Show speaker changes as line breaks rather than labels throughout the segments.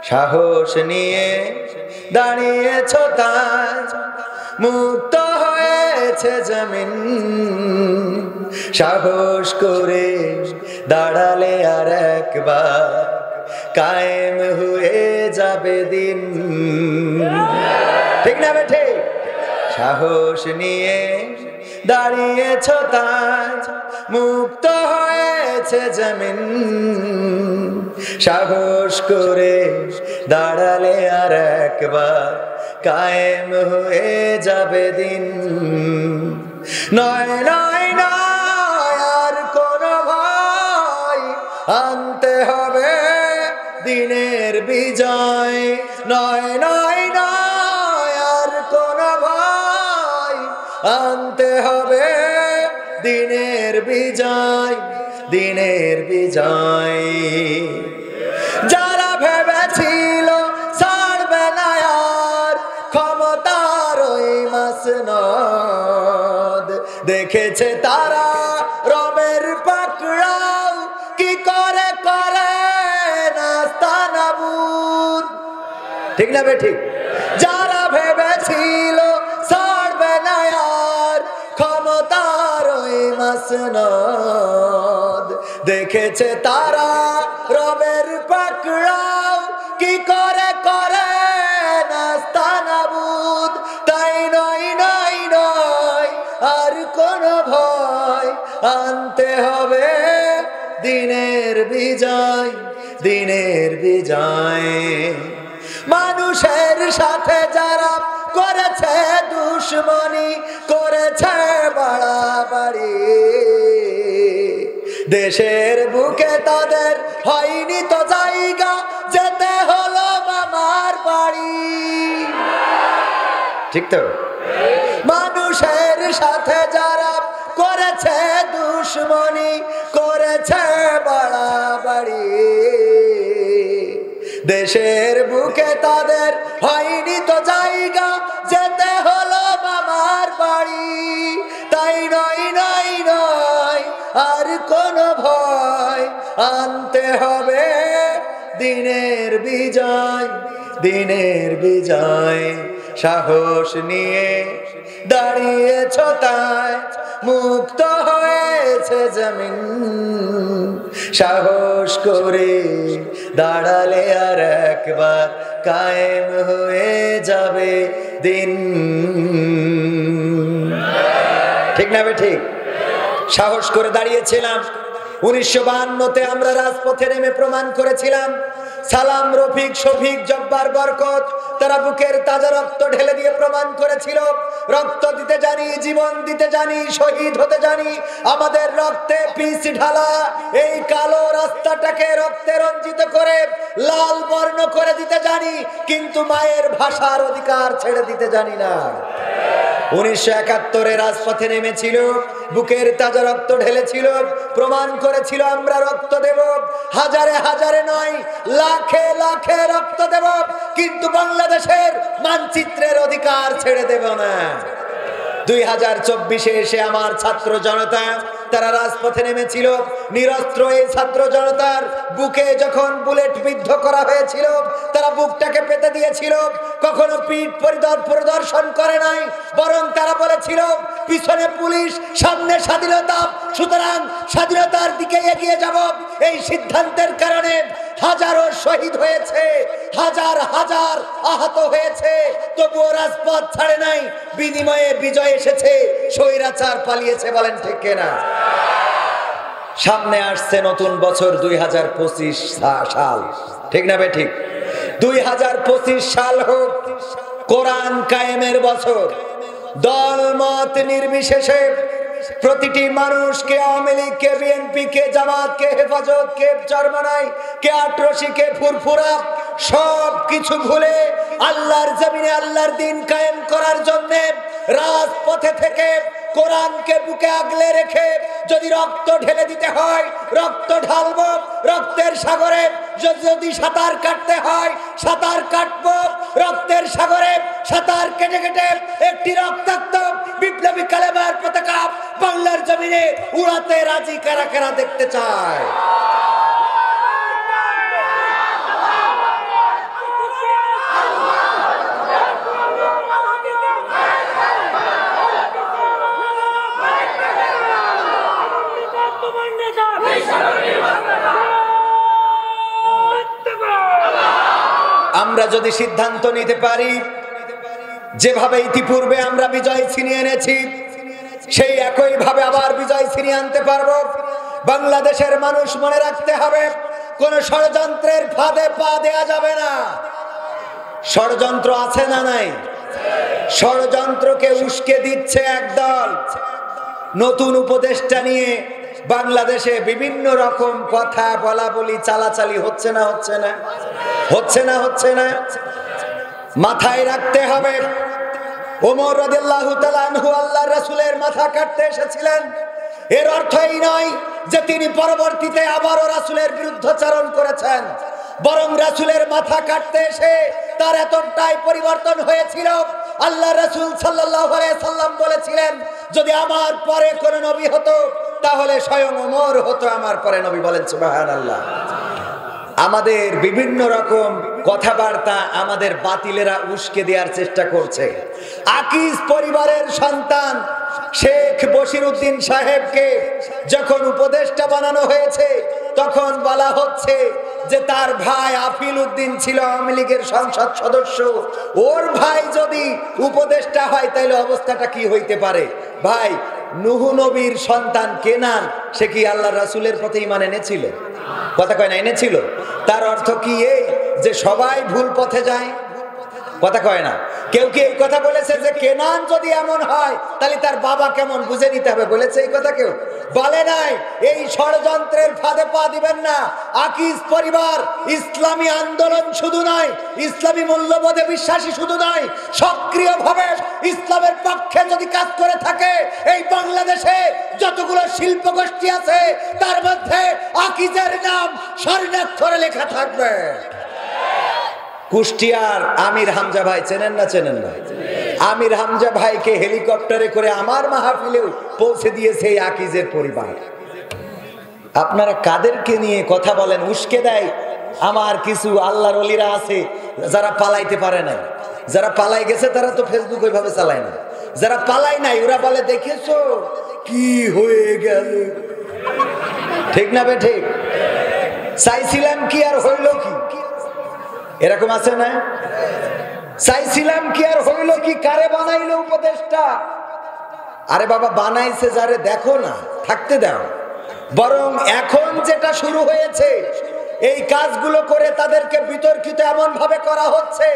সাহস নিয়ে দাঁড়িয়েছো তাই মুক্ত হয়েছে জমিন। সাহস করে দাঁড়ালে আর একবার কায়েম হয়ে যাবে দিন। ঠিক না বেঠে? সাহস নিয়ে দাঁড়িয়েছো তাই মুক্ত হয়েছে জমিন। সাহস করে দাঁড়ালে আর একবার কায়েম হয়ে যাবে দিন। নয় নয় নয় আর কোন ভয়, আনতে হবে দিনের বিজয়। নয় নয় নয় আর কোন ভয়, আনতে হবে দিনের বিজয়, দিনের বিজয়। যারা ভেবেছিল ছাড়বে না আর ক্ষমতার ওই মাসনদ, দেখেছে তারা রবের পাকড়াও কি করে করে নাস্তানাবুদ। ঠিক না বেঠিক? যারা ভেবেছিল ছাড়বে না আর ক্ষমতার ওই মাসনদ, দেখেছে তারা রবের পাকড়াও কি করে করে নাস্তানাবুদ। তাই নয় নয় নয় আর কোন ভয়, আনতে হবে দিনের বিজয়, দিনের বিজয়। মানুষের সাথে যারা করেছে দুশ্মনী, করেছে বাড়াবাড়ি, দেশের বুকে তাদের হয়নি তো জায়গা, যেতে হলো মামার বাড়ি। ঠিক তো? মানুষের সাথে যারা করেছে দুশ্মনী, করেছে বাড়াবাড়ি, দেশের বুকে তাদের হয়নি তো জায়গা, যেতে হলো মামার বাড়ি। তাই নয় নয় নয় আর কোন ভয়, আনতে হবে দিনের বিজয়, দিনের বিজয়। সাহস নিয়ে দাঁড়িয়েছো তাই মুক্ত হয়েছে জমিন। সাহস করে দাঁড়ালে আর একবার কায়েম হয়ে যাবে দিন। ঠিক না ঠিক? সাহস করে দাঁড়িয়েছিলাম। 1952-তে আমরা রাজপথে নেমে প্রমাণ করেছিলাম। সালাম, রফিক, শফিক, জব্বার, বরকত তারা বুকের তাজা রক্ত ঢেলে দিয়ে প্রমাণ করেছিল, রক্ত দিতে জানি, জীবন দিতে জানি, শহীদ হতে জানি। আমাদের রক্তে পিচ ঢালা এই কালো রাস্তাটাকে রক্তে রঞ্জিত করে লাল বর্ণ করে দিতে জানি, কিন্তু মায়ের ভাষার অধিকার ছেড়ে দিতে জানি না। 1971-এ রাজপথে নেমেছিল, বুকের তাজা রক্ত ঢেলেছিল, প্রমাণ করেছিল আমরা রক্ত দেব, হাজারে হাজারে নয় লাখে লাখে রক্ত দেব, কিন্তু বাংলাদেশের মানচিত্রের অধিকার ছেড়ে দেব না। 2024-এ এসে আমার ছাত্র জনতা তারা রাজপথে নেমেছিল। নিরস্ত্র এই ছাত্র জনতার বুকে যখন বুলেট বিদ্ধ করা হয়েছিল, তারা বুকটাকে পেতে দিয়েছিল, কখনো পিঠ প্রদর্শন করে নাই, বরং তারা বলেছিল পিছনে পুলিশ, সামনে স্বাধীনতা, সুতরাং স্বাধীনতার দিকে এগিয়ে যাব। এই সিদ্ধান্তের কারণে হাজারো শহীদ হয়েছে, হাজার হাজার আহত হয়েছে, তবুও রাজপথ ছাড়ে নাই। বিনিময়ে বিজয় এসেছে, স্বৈরাচার পালিয়েছে। বলেন ঠিক কিনা? সামনে আসছে নতুন বছর 2025 সাল। ঠিক না বে ঠিক? 2025 সাল হোক কোরআন কায়েমের বছর। দল মত নির্বিশেষে প্রতিটি মানুষ, কে আওয়ামী লীগ, কে বিএনপি, কে জামাত, কে হেফাজত, কে চরমনাই, কে আটরশি, কে ফুরফুরা, সব কিছু ভুলে আল্লাহর জমিনে আল্লাহর দিন কায়েম করার জন্য রাজপথে থেকে কোরআনকে বুকে আগলে রেখে যদি রক্ত ঢেলে দিতে হয় রক্ত ঢালবো, রক্তের সাগরে যদি সাঁতার কাটতে হয় সাঁতার কাটবো, রক্তের সাগরে সাঁতার কেটে কেটে একটি রক্তাক্ত বিপ্লবী কালেমার পতাকা বাংলার জমিনে উড়াতে রাজি কারা কারা দেখতে চায়? আমরা যদি সিদ্ধান্ত নিতে পারি যেভাবে ইতিপূর্বে আমরা বিজয় ছিনিয়ে এনেছি সেই একই ভাবে আবার বিজয় ছিনিয়ে আনতে পারবো। বাংলাদেশের মানুষ মনে রাখতে হবে, কোন ষড়যন্ত্রের ফাঁদে পা দেয়া যাবে না। ষড়যন্ত্র আছে না নাই? ষড়যন্ত্রকে উস্কে দিচ্ছে একদল। নতুন উপদেষ্টা নিয়ে বাংলাদেশে বিভিন্ন রকম কথা বলা বলি চালাচালি হচ্ছে না হচ্ছে না হচ্ছে না হচ্ছে না মাথায় রাখতে হবে, ওমর রাদিয়াল্লাহু তাআলা আনহু আল্লাহর রাসূলের মাথা কাটতে এসেছিলেন। এর অর্থ এই নয় যে তিনি পরবর্তীতে আবারও রাসূলের বিরুদ্ধাচরণ করেছেন, বরং রাসূলের মাথা কাটতে এসে তার এতটাই পরিবর্তন হয়েছিল। আল্লাহ রাসূল সাল্লাল্লাহু আলাইহি সাল্লাম বলেছিলেন, যদি আমার পরে কোন নবী হতো তাহলে স্বয়ং ওমর হতো আমার পরে নবী। বলেন সুবহানাল্লাহ। আমাদের বিভিন্ন রকম কথাবার্তা আমাদের বাতিলেরা উস্কে দেওয়ার চেষ্টা করছে। আকিজ পরিবারের সন্তান শেখ বশিরউদ্দিন সাহেবকে যখন উপদেষ্টা বানানো হয়েছে তখন বলা হচ্ছে যে তার ভাই আফিল উদ্দিন ছিল আওয়ামী লীগের সংসদ সদস্য, ওর ভাই যদি উপদেষ্টা হয় তাহলে অবস্থাটা কি হইতে পারে। ভাই, নূহ নবীর সন্তান কেনান, সে কি আল্লাহ রাসূলের প্রতি ঈমান এনেছিল? কথা কয় না, এনেছিল। তার অর্থ কি এই যে সবাই ভুল পথে যায়? কথা কয় না। কেউ কি এই কথা বলেছে যে কেনান যদি এমন হয় তাহলে তার বাবা কেমন বুঝে নিতে হবে? বলেছে এই কথা কেউ? বলে নাই। এই ষড়যন্ত্রের ফাঁদে পা দিবেন না। আকিজ পরিবার ইসলামী আন্দোলন শুধু নয়, ইসলামী মূল্যবোধে বিশ্বাসী শুধু নয়, সক্রিয়ভাবে ইসলামের পক্ষে যদি কাজ করে থাকে এই বাংলাদেশে যতগুলো শিল্প গোষ্ঠী আছে তার মধ্যে আকিজের নাম স্বর্ণাক্ষরে লেখা থাকবে। কুষ্টিয়ার আমির হামজা ভাই চেনেন না? চেনেন না? আমির হামজা ভাইকে হেলিকপ্টারে করে আমার মাহফিলেও পৌঁছে দিয়েছে এই আকিজের পরিবার। আপনারা কাদেরকে নিয়ে কথা বলেন? উস্কে দেয় আমার কিছু আল্লাহর ওলিরা আছে যারা পালাইতে পারে নাই। যারা পালাই গেছে তারা তো ফেসবুক ওইভাবে চালায় না। যারা পালাই নাই ওরা বলে দেখেছো কি হয়ে গেল। ঠিক না বে ঠিক? চাইছিলাম কি আর হইল কি? এরকম আছে না? চাইছিলাম কি আর হইল কি? কারে বানাইলো উপদেষ্টা? আরে বাবা, বানাইছে যারে দেখো না, থাকতে দাও। বরং এখন যেটা শুরু হয়েছে এই কাজগুলো করে তাদেরকে বিতর্কিত এমন ভাবে করা হচ্ছে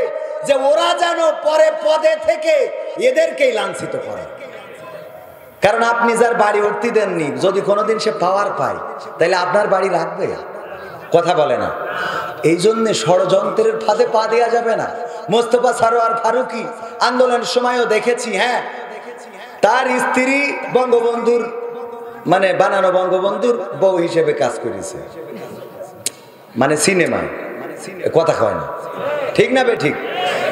যে ওরা যেন পরে পদে থেকে এদেরকেই লাঞ্ছিত করে। কারণ আপনি যার বাড়ি উঠতে দেননি, যদি কোনোদিন সে পাওয়ার পায় তাহলে আপনার বাড়ি রাখবে? কথা বলে না। এই জন্য ষড়যন্ত্রের ফাঁদে পা দেওয়া যাবে না। মোস্তফা সরোয়ার ফারুকী আন্দোলনের সময়ও দেখেছি, হ্যাঁ, তার স্ত্রী বঙ্গবন্ধুর মানে বানানো বঙ্গবন্ধুর বউ হিসেবে কাজ করেছে, মানে সিনেমায়। কথা কয় না, ঠিক না বে ঠিক?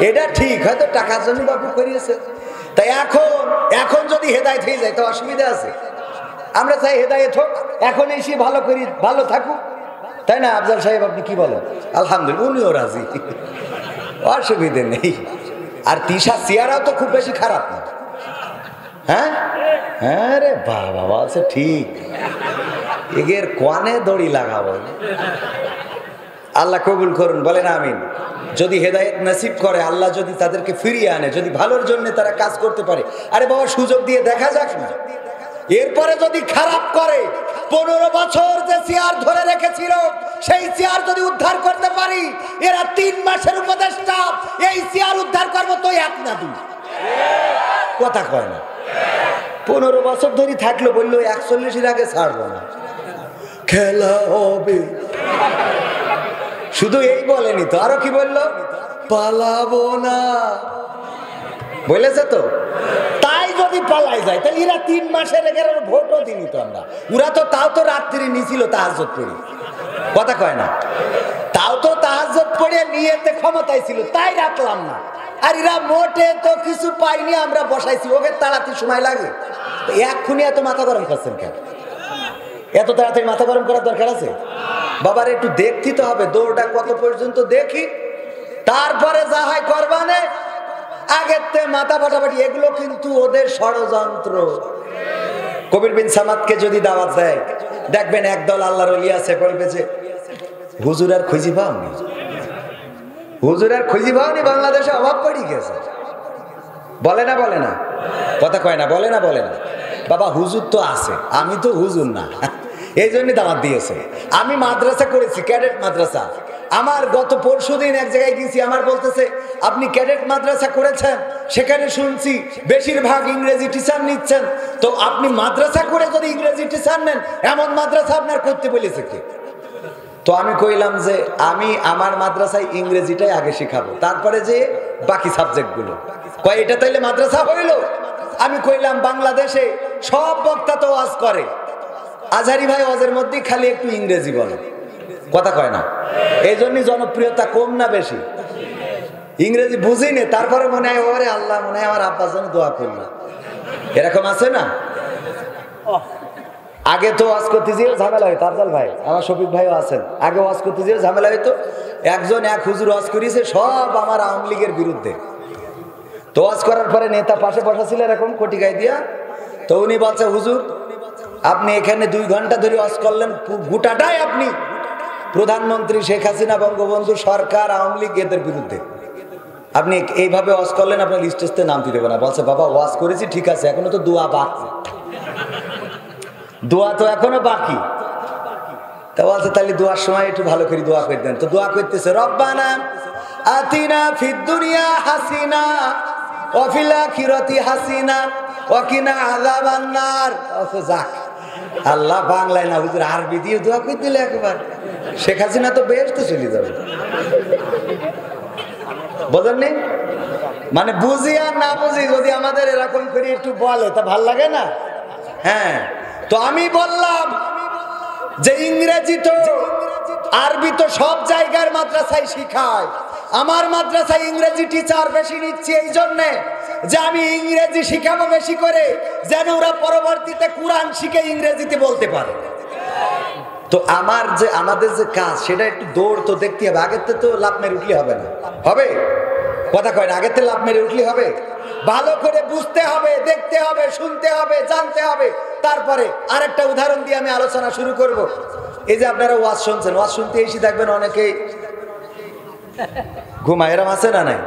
এটা ঠিক, হয়তো টাকার জন্য বাবু করিয়েছে। তাই এখন যদি হেদায়েত হয়ে যায় তো অসুবিধা আছে? আমরা চাই হেদায়েত হোক, এখন এসে ভালো করি, ভালো থাকুক, তাই না? আফজাল সাহেব আপনি কি বলেন? আলহামদুলিল্লাহ, উনিও রাজি, অসুবিধে নেই। আর তিশা সিয়ারাও তো খুব বেশি খারাপ না। হ্যাঁ হ্যাঁ রে বাবা, আছে ঠিক। এগের কোয়ানে দড়ি লাগাবো। আল্লাহ কবুল করুন, বলেন আমিন। যদি হেদায়েত নসিব করে আল্লাহ, যদি তাদেরকে ফিরিয়ে আনে, যদি ভালোর জন্য তারা কাজ করতে পারে, আরে বাবা সুযোগ দিয়ে দেখা যাক না। এরপরে যদি খারাপ করে, 15 বছর যে চেয়ার ধরে রেখেছিল সেই চেয়ার যদি উদ্ধার করতে পারি, এরা 3 মাসের উপদেষ্টা, এই চেয়ার উদ্ধার করবো তো 1 না 2। কথা কয় না। 15 বছর ধরে থাকলো, বললো 41-এর আগে ছাড়বো না, খেলা হবে। শুধু এই বলেনি তো, আরো কি বললো? পালাবো না বলেছে তো। তাই যদি পালাই যায় তাহলে এরা 3 মাসের এগারোর ভোটও দিনি তো আমরা। ওরা তো তাও তো রাত্রি নিছিল তাহাজ্জুদ পড়ে। কথা কয় না? তাও তো তাহাজ্জুদ পড়ে নিয়েতে ক্ষমতায় ছিল, তাই রাখলাম না। আর এরা মোটে তো কিছু পাইনি, আমরা বসাইছি। ওকে তাড়াতাড়ি সময় লাগে, এক্ষুনি এত মাথা গরম করছেন কেন? এত তাড়াতাড়ি মাথা গরম করার দরকার আছে? বাবার একটু দেখতে তো হবে, দৌড়টা কত পর্যন্ত দেখি, তারপরে যা হয় করবানে। আগের তে মাথা ফাটাফাটি, এগুলো কিন্তু ওদের ষড়যন্ত্র। কবির বিন সামাদকে যদি দাওয়াত দেয়, দেখবেন একদল আল্লাহর ওলি আছে, বলবে যে হুজুর আর খুঁজি পাওনি, হুজুর আর খুঁজি পাওনি, বাংলাদেশে অভাব পড়ে গেছে। বলে না বলে না, কথা কয় না, বলে না বলে না। বাবা হুজুর তো আছে, আমি তো হুজুর না, এই জন্যই দাওয়াত দিয়েছে। আমি মাদ্রাসা করেছি, ক্যাডেট মাদ্রাসা। আমার গত পরশুদিন এক জায়গায় গেছি, আমার বলতেছে আপনি ক্যাডেট মাদ্রাসা করেছেন, সেখানে শুনছি বেশিরভাগ ইংরেজি টিচার নিচ্ছেন, তো আপনি মাদ্রাসা করে যদি ইংরেজি টিচার নেন, এমন মাদ্রাসা আপনার করতে বলেছে কি? তো আমি কইলাম যে আমি আমার মাদ্রাসায় ইংরেজিটাই আগে শিখাবো, তারপরে যে বাকি সাবজেক্টগুলো। কয় এটা তাইলে মাদ্রাসা হইল? আমি কইলাম বাংলাদেশে সব বক্তা তো ওয়াজ করে, আজহারি ভাই ওয়াজের মধ্যেই খালি একটু ইংরেজি বলে, কথা কয় না। এই জন্যই জনপ্রিয়তা কম না বেশি? ইংরেজি বুঝিনি, তারপরে মনে হয় ওরে আল্লাহ, মনে হয় আমার আব্বার জন্য দোয়া করলো, এরকম আছে না? আগে তো ওয়াজ করতে যেও ঝামেলা হইতো, আফজাল ভাই, আমার শফিক ভাইও আছেন, আগে ওয়াজ করতে যেও ঝামেলা হইতো। একজন এক হুজুর ওয়াজ করিয়েছে সব আমার আওয়ামী লীগের বিরুদ্ধে। তো ওয়াজ করার পরে নেতা পাশে বসা ছিল এরকম কটিকায় দিয়া, তো উনি বলছে হুজুর আপনি এখানে 2 ঘন্টা ধরে ওয়াজ করলেন, গোটাটাই আপনি প্রধানমন্ত্রী শেখ হাসিনা, বঙ্গবন্ধু সরকার, আওয়ামী লীগ এদের বিরুদ্ধে, আপনি এইভাবে ওয়াজ করলেন, আপনার লিস্টে নাম দিতে হবে না। বলছে বাবা ওয়াজ করেছি ঠিক আছে, এখনো তো দোয়া বাকি, দোয়া তো এখনো বাকি। তা বলছে তাহলে দোয়ার সময় একটু ভালো করে দোয়া করে দেন। তো দোয়া করতেছে রব্বানা আতিনা ফিদ দুনিয়া হাসিনা ওয়া ফিল আখিরাতি হাসিনা ওয়া কিনা আযাবান নার। যাক, আল্লাহ বাংলায় না হুজুর আরবি দিয়ে দোয়া করে দিলে একবার, শেখ হাসিনা তো বেহেশতে চলে যাবে। বুঝেননি? মানে বুঝি আর না বুঝি যদি আমাদের এরকম করে একটু বলে তা ভাল লাগে না? হ্যাঁ, তো আমি বললাম যে ইংরেজি তো আরবি তো সব জায়গার মাদ্রাসায় শিখায়, আমার মাদ্রাসায় ইংরেজি টিচার বেশি নিচ্ছি এই জন্যে যে আমি ইংরেজি শিখাবো বেশি করে, যেন ওরা পরবর্তীতে কোরআন শিখে ইংরেজিতে বলতে পারে। তো আমাদের যে কাজ সেটা একটু দৌড় তো দেখতে হবে, আগের তো লাভ মেরে উঠলে হবে না, হবে? কথা কয় না, আগের থেকে লাভ মেরে উঠলে হবে? ভালো করে বুঝতে হবে, দেখতে হবে, শুনতে হবে, জানতে হবে। তারপরে আরেকটা উদাহরণ দিয়ে আমি আলোচনা শুরু করব। এই যে আপনারা ওয়াজ শুনছেন, ওয়াজ শুনতে এসে দেখবেন অনেকেই ঘুমায়, এরম আছে না? নাই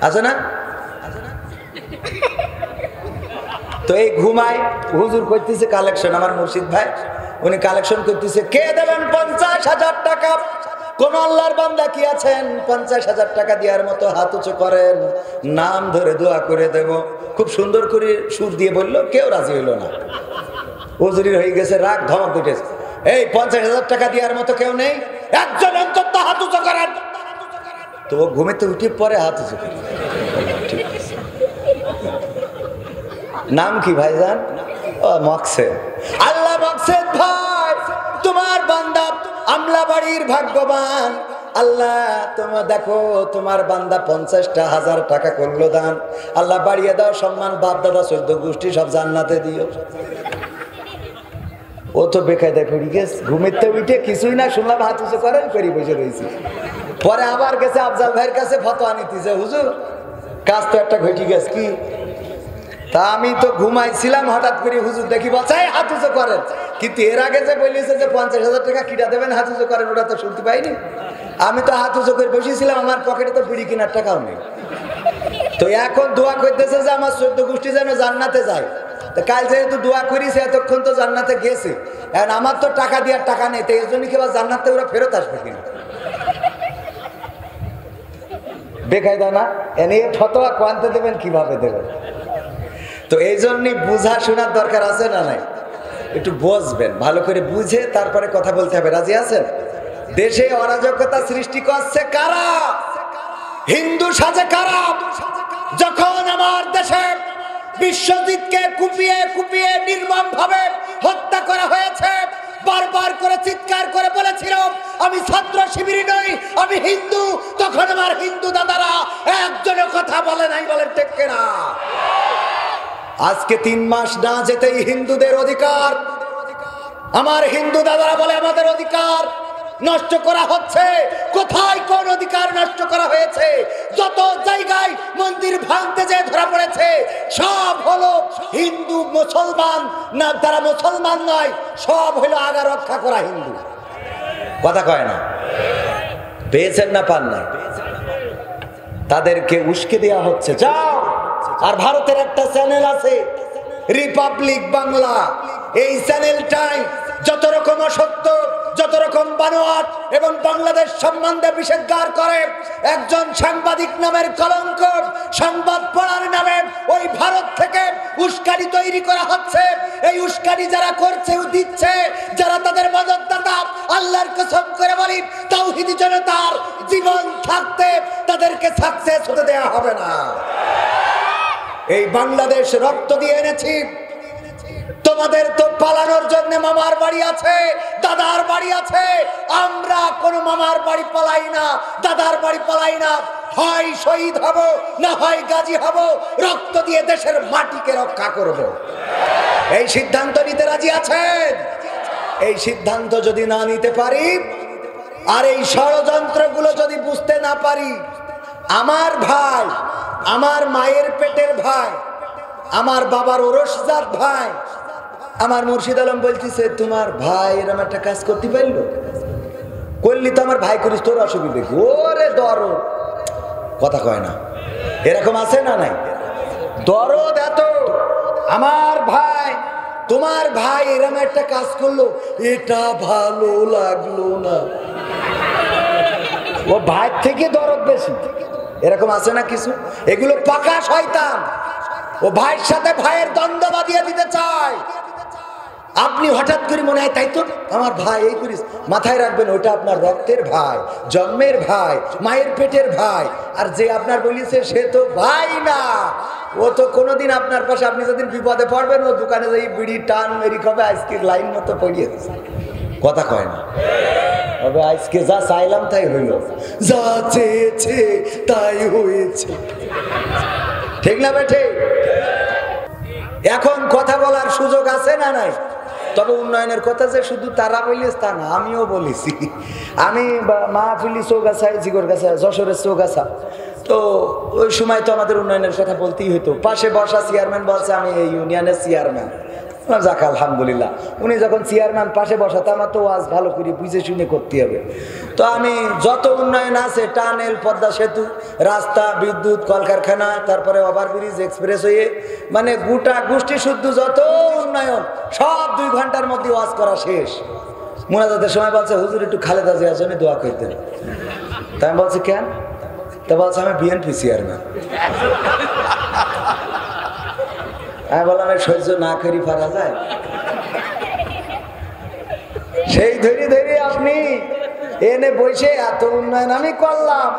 আছে না? তো এই ঘুমায় হুজুর করতেছে কালেকশন, আমার মুর্শিদ ভাই উনি কালেকশন করতেছে, কে দেবেন 50,000 টাকা? কোন আল্লাহর বান্দা কি আছেন 50,000 টাকা দেওয়ার মতো? হাত উঁচু করেন, নাম ধরে দোয়া করে দেব। খুব সুন্দর করে সুর দিয়ে বললো, কেউ রাজি হইল না। হুজুরির হয়ে গেছে রাগ, ধমক উঠেছে, এই 50,000 টাকা দেওয়ার মতো কেউ নেই, একজন অন্তত হাত উঁচু করেন। তো ঘুমেতে উঠে পরে হাত উঁচু করে। নাম কি ভাইজান? ও মকসেদ। আল্লাহ মকসেদ ভাই, তোমার বান্দা আমলাবাড়ির ভাগ্যবান। আল্লাহ তোমার দেখো, তোমার বান্দা 50,000 টাকা করলো দান। আল্লাহ বাড়িয়ে দাও, সম্মান বাপ দাদা 14 গোষ্ঠী সব জান্নাতে দিও। ও তো বেকায়দা করি গেছে, ঘুমেতে উঠে কিছুই না শুনলাম হাত উঁচু করেন করি বসে রয়েছি। পরে আবার গেছে আফজাল ভাইয়ের কাছে ফতোয়া নিতেছে, হুজুর কাজ তো একটা ঘটে গেছে। কি? তা আমি তো ঘুমাইছিলাম, হঠাৎ করে হুজুর দেখি বলছে হাত উঁচু করেন, কিন্তু এর আগে যে বলেছে যে 50,000 টাকা কিটা দেবেন হাত উঁচু করেন, ওটা তো শুনতে পাইনি। আমি তো হাত উঁচু করে বসেছিলাম, আমার পকেটে তো বিড়ি কেনার টাকাও নেই। তো এখন দোয়া করতেছে যে আমার 14 গোষ্ঠী যেন জান্নাতে যায়। তো কাল যেহেতু দোয়া করিছে, এতক্ষণ তো জান্নাতে গেছে, এখন আমার তো টাকা দেওয়ার টাকা নেই, তো এই জন্য কি আবার জান্নাতে ওরা ফেরত আসবে কিনা? বেকায়দা না? এনে ফতোয়া কোয়ান্তে দেবেন, কিভাবে দেবেন? তো এই জন্যই বুঝা শোনার দরকার আছে না নাই? একটু বুঝবেন, ভালো করে বুঝে তারপরে কথা বলতে হবে। রাজি আছেন? দেশে অরাজকতা সৃষ্টি করছে কারা? হিন্দু সাজে কারা? যখন আমার দেশে বিশ্বজিৎকে কুপিয়ে কুপিয়ে নির্মম ভাবে হত্যা করা হয়েছে, বারবার করে চিৎকার করে বলেছিল আমি ছাত্র শিবির নই, আমি হিন্দু। তখন আমার হিন্দু দাদারা একজনও কথা বলে নাই, বলেন ঠিক কিনা? আজকে 3 মাস না যেতেই হিন্দুদের অধিকার, আমার হিন্দু দাদারা বলে আমাদের অধিকার নষ্ট করা হচ্ছে। কোথায় কোন অধিকার নষ্ট করা হয়েছে? যত জায়গায় মন্দির ভাঙতে যে ধরা পড়েছে সব হলো হিন্দু, মুসলমান না, তারা মুসলমান নয়, সব হলো আগা রক্ষা করা হিন্দু। কথা কয় না? পেয়েছেন না পান না? তাদেরকে উস্কে দেওয়া হচ্ছে। যাও, আর ভারতের একটা চ্যানেল আছে রিপাবলিক বাংলা, এই চ্যানেলটাই যত রকম অসত্য, যত রকম বানোয়াট এবং বাংলাদেশ সম্বন্ধে বিষেধগার করে। একজন সাংবাদিক নামের কলঙ্ক, সংবাদ পড়ার নামে ওই ভারত থেকে উস্কানি তৈরি করা হচ্ছে। এই উস্কানি যারা করছে ও দিচ্ছে, যারা তাদের মদতদাতা, আল্লাহর কসম করে বলি তাওহীদি জনতার জীবন থাকতে তাদেরকে সাকসেস হতে দেওয়া হবে না। এই বাংলাদেশ রক্ত দিয়ে এনেছি। তোমাদের তো পালানোর জন্য মামার বাড়ি আছে, দাদার বাড়ি আছে। আমরা কোনো মামার বাড়ি পালাই না, দাদার বাড়ি পালাই না। হয় শহীদ হব, না হয় গাজী হব, রক্ত দিয়ে দেশের মাটিকে রক্ষা করব। এই সিদ্ধান্ত নিতে রাজি আছেন? এই সিদ্ধান্ত যদি না নিতে পারি, আর এই ষড়যন্ত্রগুলো যদি বুঝতে না পারি, আমার ভাই, আমার মায়ের পেটের ভাই, আমার বাবার ওরসজাত ভাই, আমার মুর্শিদ আলম বলতেছে তোমার ভাই এরকম একটা কাজ করতে পারলো, করলি তো আমার ভাই করিস, তোর অসুবিধে কি? ওরে দরদ, কথা কয় না, এরকম আছে না নাই? দরদ এত, আমার ভাই তোমার ভাই এরকম একটা কাজ করলো, এটা ভালো লাগলো না, ও ভাই থেকে দরদ বেশি, এরকম আছে না কিছু? এগুলো পাকা শয়তান। ও ভাইয়ের সাথে ভাইয়ের দ্বন্দ্ব বাঁধিয়ে দিতে চায়। আপনি হঠাৎ করে মনে হয় তাই তো আমার ভাই এই করিস, মাথায় রাখবেন ওটা আপনার রক্তের ভাই, জন্মের ভাই, মায়ের পেটের ভাই। আর যে আপনার বলিছে সে তো ভাই না, ও তো কোনোদিন আপনার পাশে, আপনি যেদিন বিপদে পড়বেন ও দোকানে যাই বিড়ি টান মেরি খাবে, আজকে লাইন মতো পড়িয়েছে, কথা কয় না। তবে আজকে যা চাইলাম তাই হইল, যা চেয়েছে তাই হয়েছে, ঠিক না বেঠে? এখন কথা বলার সুযোগ আছে না নাই? তবে উন্নয়নের কথা যে শুধু তারা বলিস তা না, আমিও বলেছি। আমি মাহফিলি চৌগাছায়, জিগরগাছা, যশোরের চৌগাছা, তো ওই সময় তো আমাদের উন্নয়নের কথা বলতেই হতো। পাশে বসা চেয়ারম্যান বলছে আমি এই ইউনিয়নের চেয়ারম্যান, যাক আলহামদুলিল্লাহ। উনি যখন চেয়ারম্যান পাশে বসাতে, আমার তো ওয়াজ ভালো করে বুঝে শুনে করতে হবে। তো আমি যত উন্নয়ন আছে, টানেল, পদ্মা সেতু, রাস্তা, বিদ্যুৎ, কলকারখানা, তারপরে ওভারব্রিজ, এক্সপ্রেসওয়ে, মানে গোটা গোষ্ঠী শুদ্ধ যত উন্নয়ন সব 2 ঘন্টার মধ্যে ওয়াজ করা শেষ। মুনাজাতের সময় বলছে হুজুর একটু খালেদা জিয়ার জন্য দোয়া করতেন। তাই আমি বলছি কেন? তা বলছে আমি বিএনপি চেয়ারম্যান। আমি বললাম সহ্য না করি পারা যায়? সেই ধরে ধরে আপনি এনে বসে এত উন্নয়ন আমি করলাম,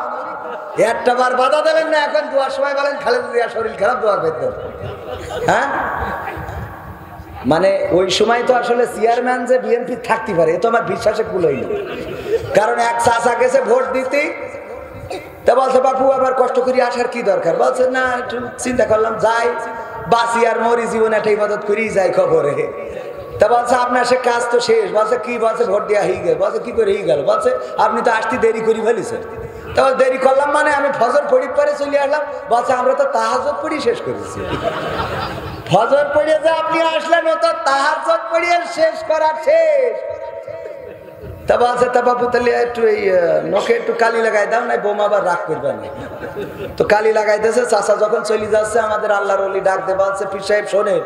একটা বার বাধা দেবেন না। এখন দোয়ার সময় বলেন খালেদা জিয়া শরীর খারাপ, দোয়া করতে। হ্যাঁ, মানে ওই সময় তো আসলে চেয়ারম্যান যে বিএনপি থাকতে পারে এ তো আমার বিশ্বাসে কুলোই। কারণ এক চাচা গেছে ভোট দিতে, তা বলছে বাপু আবার কষ্ট করে আসার কি দরকার? বলছে না, একটু চিন্তা করলাম যাই, বাঁচি আর মরি, জীবন একটা ইবাদত করেই যাই খবরে। তা বলছে আপনার সে কাজ তো শেষ। বলছে কি? বলছে ভোট দেওয়া হয়ে গেল। বলছে কি করে হয়ে গেল? বলছে আপনি তো আসতে দেরি করে ফেলেছেন। তা দেরি করলাম মানে আমি ফজর পড়ি পরে চলে আসলাম। বলছে আমরা তো তাহাজ্জুদ পড়ি শেষ করেছি। ফজর পড়িয়ে যে আপনি আসলেন, ও তো তাহাজ্জুদ পড়িয়ে শেষ করার শেষ। তা বলছে তা বাবু তাহলে একটু এই নখে একটু কালি লাগাই দাও, না বোমা আবার রাগ করবেন না। তো কালি লাগাইতেছে। চাচা যখন চলে যাচ্ছে, আমাদের আল্লাহর ওলি ডাক দে, বলছে পীর সাহেব শোনে,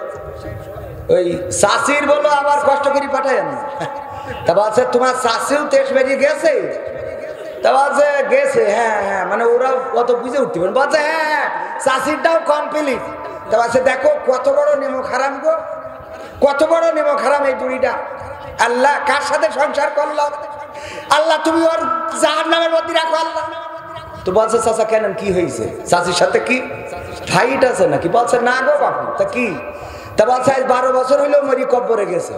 ওই চাষির বলো আবার কষ্ট করে পাঠায় না। তা বলছে তোমার চাষিও তেজ বেরিয়ে গেছে? তা বলছে গেছে। হ্যাঁ হ্যাঁ, মানে ওরাও কত বুঝে উঠতে পারেন। বলছে হ্যাঁ, চাষিরটাও কমপ্লিট। তা বলছে দেখো কত বড় নেমক হারাম গো, কত বড় নেমক হারাম এই বুড়িটা। আল্লাহ কার সাথে সংসার করলো? আল্লাহ তুমি ওর জাহান্নামের মধ্যে রাখো আল্লাহ। তো বলছে চাচা কেন, কি হয়েছে? চাচির সাথে কি ফাইট আছে নাকি? বলছে না গো বাপু। তা কি? তা বলছে আজ 12 বছর হইলেও মরি কব্বরে গেছে।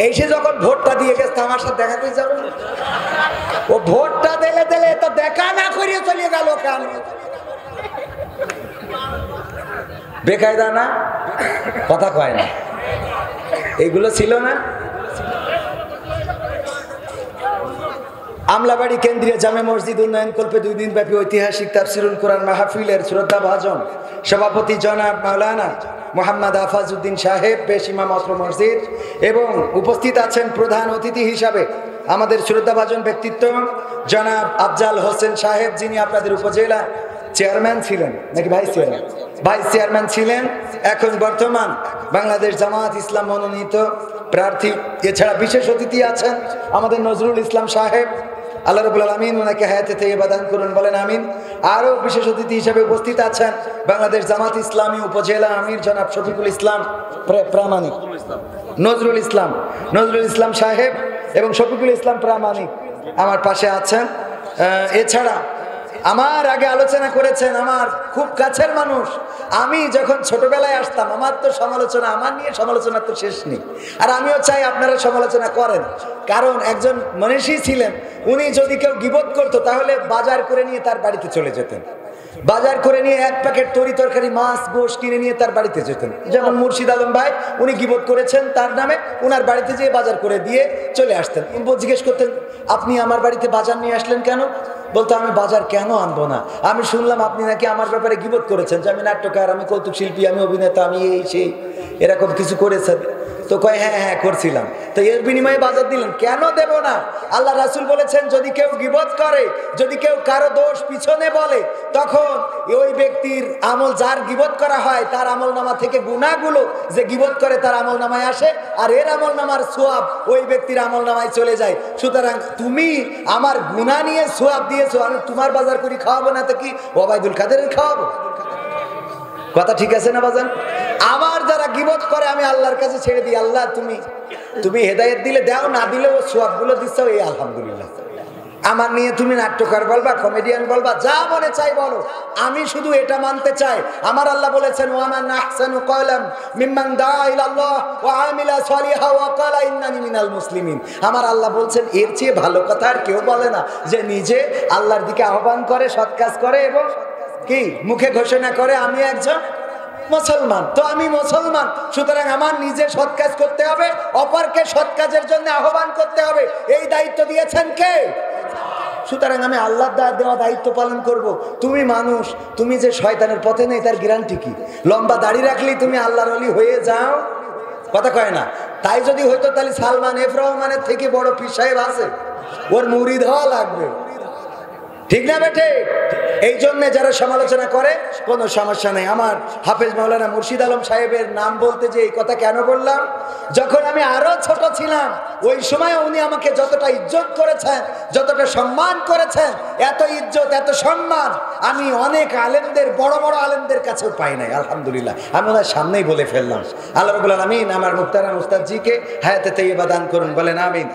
এই সে যখন ভোটটা দিয়ে গেছে আমার সাথে দেখাতে যাবে, ও ভোটটা দিলে দিলে তো দেখা না করিয়ে চলে গেল কেন? বেকায়দা না, কথা কয় না। এইগুলো ছিল না? আমলাবাড়ি কেন্দ্রীয় জামে মসজিদ উন্নয়ন কল্পে 2 দিন ব্যাপী ঐতিহাসিক তাফসিরুল কোরআন মাহফিলের শ্রদ্ধাভাজন সভাপতি জনাব মাওলানা মোহাম্মদ আফাজউদ্দিন সাহেব, পেশ ইমাম অত্র মসজিদ, এবং উপস্থিত আছেন প্রধান অতিথি হিসাবে আমাদের শ্রদ্ধাভাজন ব্যক্তিত্ব জনাব আফজাল হোসেন সাহেব, যিনি আপনাদের উপজেলা চেয়ারম্যান ছিলেন নাকি ভাইস চেয়ারম্যান ছিলেন, এখন বর্তমান বাংলাদেশ জামাত ইসলাম মনোনীত প্রার্থী। এছাড়া বিশেষ অতিথি আছেন আমাদের নজরুল ইসলাম সাহেব, আল্লাহ রাব্বুল আলামিন ওনাকে হায়াতে তাইয়্যিবা দান করুন, বলেন আমিন। আরও বিশেষ অতিথি হিসেবে উপস্থিত আছেন বাংলাদেশ জামাত ইসলামী উপজেলা আমির জনাব শফিকুল ইসলাম প্রামাণিক, নজরুল ইসলাম সাহেব এবং শফিকুল ইসলাম প্রামাণিক আমার পাশে আছেন। এছাড়া আমার আগে আলোচনা করেছেন আমার খুব কাছের মানুষ। আমি যখন ছোটবেলায় আসতাম আমার তো সমালোচনা, আমার নিয়ে সমালোচনা তো শেষ নেই, আর আমিও চাই আপনারা সমালোচনা করেন। কারণ একজন মনীষী ছিলেন, উনি যদি কেউ গীবত করতো তাহলে বাজার করে নিয়ে তার বাড়িতে চলে যেতেন, বাজার করে নিয়ে এক প্যাকেট তরি তরকারি মাছ গোশ কিনে নিয়ে তার বাড়িতে যেতেন। যেমন মুর্শিদ আলম ভাই, উনি গীবত করেছেন তার নামে, উনার বাড়িতে যেয়ে বাজার করে দিয়ে চলে আসতেন। জিজ্ঞেস করতেন আপনি আমার বাড়িতে বাজার নিয়ে আসলেন কেন? বলতো আমি বাজার কেন আনবো না, আমি শুনলাম আপনি নাকি আমার ব্যাপারে গীবত করেছেন যে আমি নাট্যকার, আমি কৌতুক শিল্পী, আমি অভিনেতা, আমি এই সেই এরকম কিছু করেছেন। তো কয় হ্যাঁ করেছিলাম। তো এর বিনিময়ে বাজার দিলেন, কেন দেব না? আল্লাহ রাসূল বলেছেন যদি কেউ গীবত করে, যদি কেউ কারো দোষ পিছনে বলে, তখন ওই ব্যক্তির আমল, যার গীবত করা হয় তার আমল নামা থেকে গুনাহগুলো যে গীবত করে তার আমল নামায় আসে, আর এর আমল নামার সোয়াব ওই ব্যক্তির আমল নামায় চলে যায়। সুতরাং তুমি আমার গুনাহ নিয়ে সোয়াব দিয়েছো, আমি তোমার বাজার করি খাওয়াবো না তো কি ওবায়দুল কাদেরের খাওয়াবো? কথা ঠিক আছে না বাজান? আমার যারা গীবত করে আমি আল্লাহর কাছে ছেড়ে দিই, আল্লাহ তুমি হেদায়েত দিলে দাও, না দিলে ও সোয়াবগুলো দিচ্ছ, এই আলহামদুলিল্লাহ। আমার নিয়ে তুমি নাট্যকার বলবা, কমেডিয়ান বলবা, যা মনে চাই বলো, আমি শুধু এটা মানতে চাই আমার আল্লাহ বলেছেন ওয়ামান আহসানু কওলাম মিম্মান দাআ ইলাল্লাহ ওয়া আমিলা সলিহা ওয়া ক্বালা ইন্নানি মিনাল মুসলিমিন। আমার আল্লাহ বলছেন এর চেয়ে ভালো কথা আর কেউ বলে না, যে নিজে আল্লাহর দিকে আহ্বান করে, সৎ কাজ করে এবং কি মুখে ঘোষণা করে আমি একজন মুসলমান। তো আমি মুসলমান, সুতরাং আমার নিজে সৎ কাজ করতে হবে, অপরকে সৎ কাজের জন্য আহ্বান করতে হবে। এই দায়িত্ব দিয়েছেন কে? সুতরাং আমি আল্লাহর দেওয়া দায়িত্ব পালন করব। তুমি মানুষ, তুমি যে শয়তানের পথে নেই তার গ্যারান্টি কি? লম্বা দাড়ি রাখলেই তুমি আল্লাহর ওলি হয়ে যাও? কথা কয় না। তাই যদি হইতো তাহলে সালমান এফ রহমানের থেকে বড় পীর সাহেব আছে, ওর মুরিদ হওয়া লাগবে, ঠিক না বেটে? এই জন্য যারা সমালোচনা করে কোনো সমস্যা নেই। আমার হাফেজ মাওলানা মুর্শিদ আলম সাহেবের নাম বলতে যে এই কথা কেন বললাম, যখন আমি আরো ছোট ছিলাম ওই সময় উনি আমাকে যতটা ইজ্জত করেছেন, যতটা সম্মান করেছেন, এত ইজ্জত এত সম্মান আমি অনেক আলেমদের, বড় বড় আলেমদের কাছেও পাই নাই। আলহামদুলিল্লাহ, আমি ওনার সামনেই বলে ফেললাম। আল্লাহ রাব্বুল আলামিন আমার মুহতারাম উস্তাদ জিকে হায়াতে তাইয়্যিবা দান করুন, বলেন আমিন।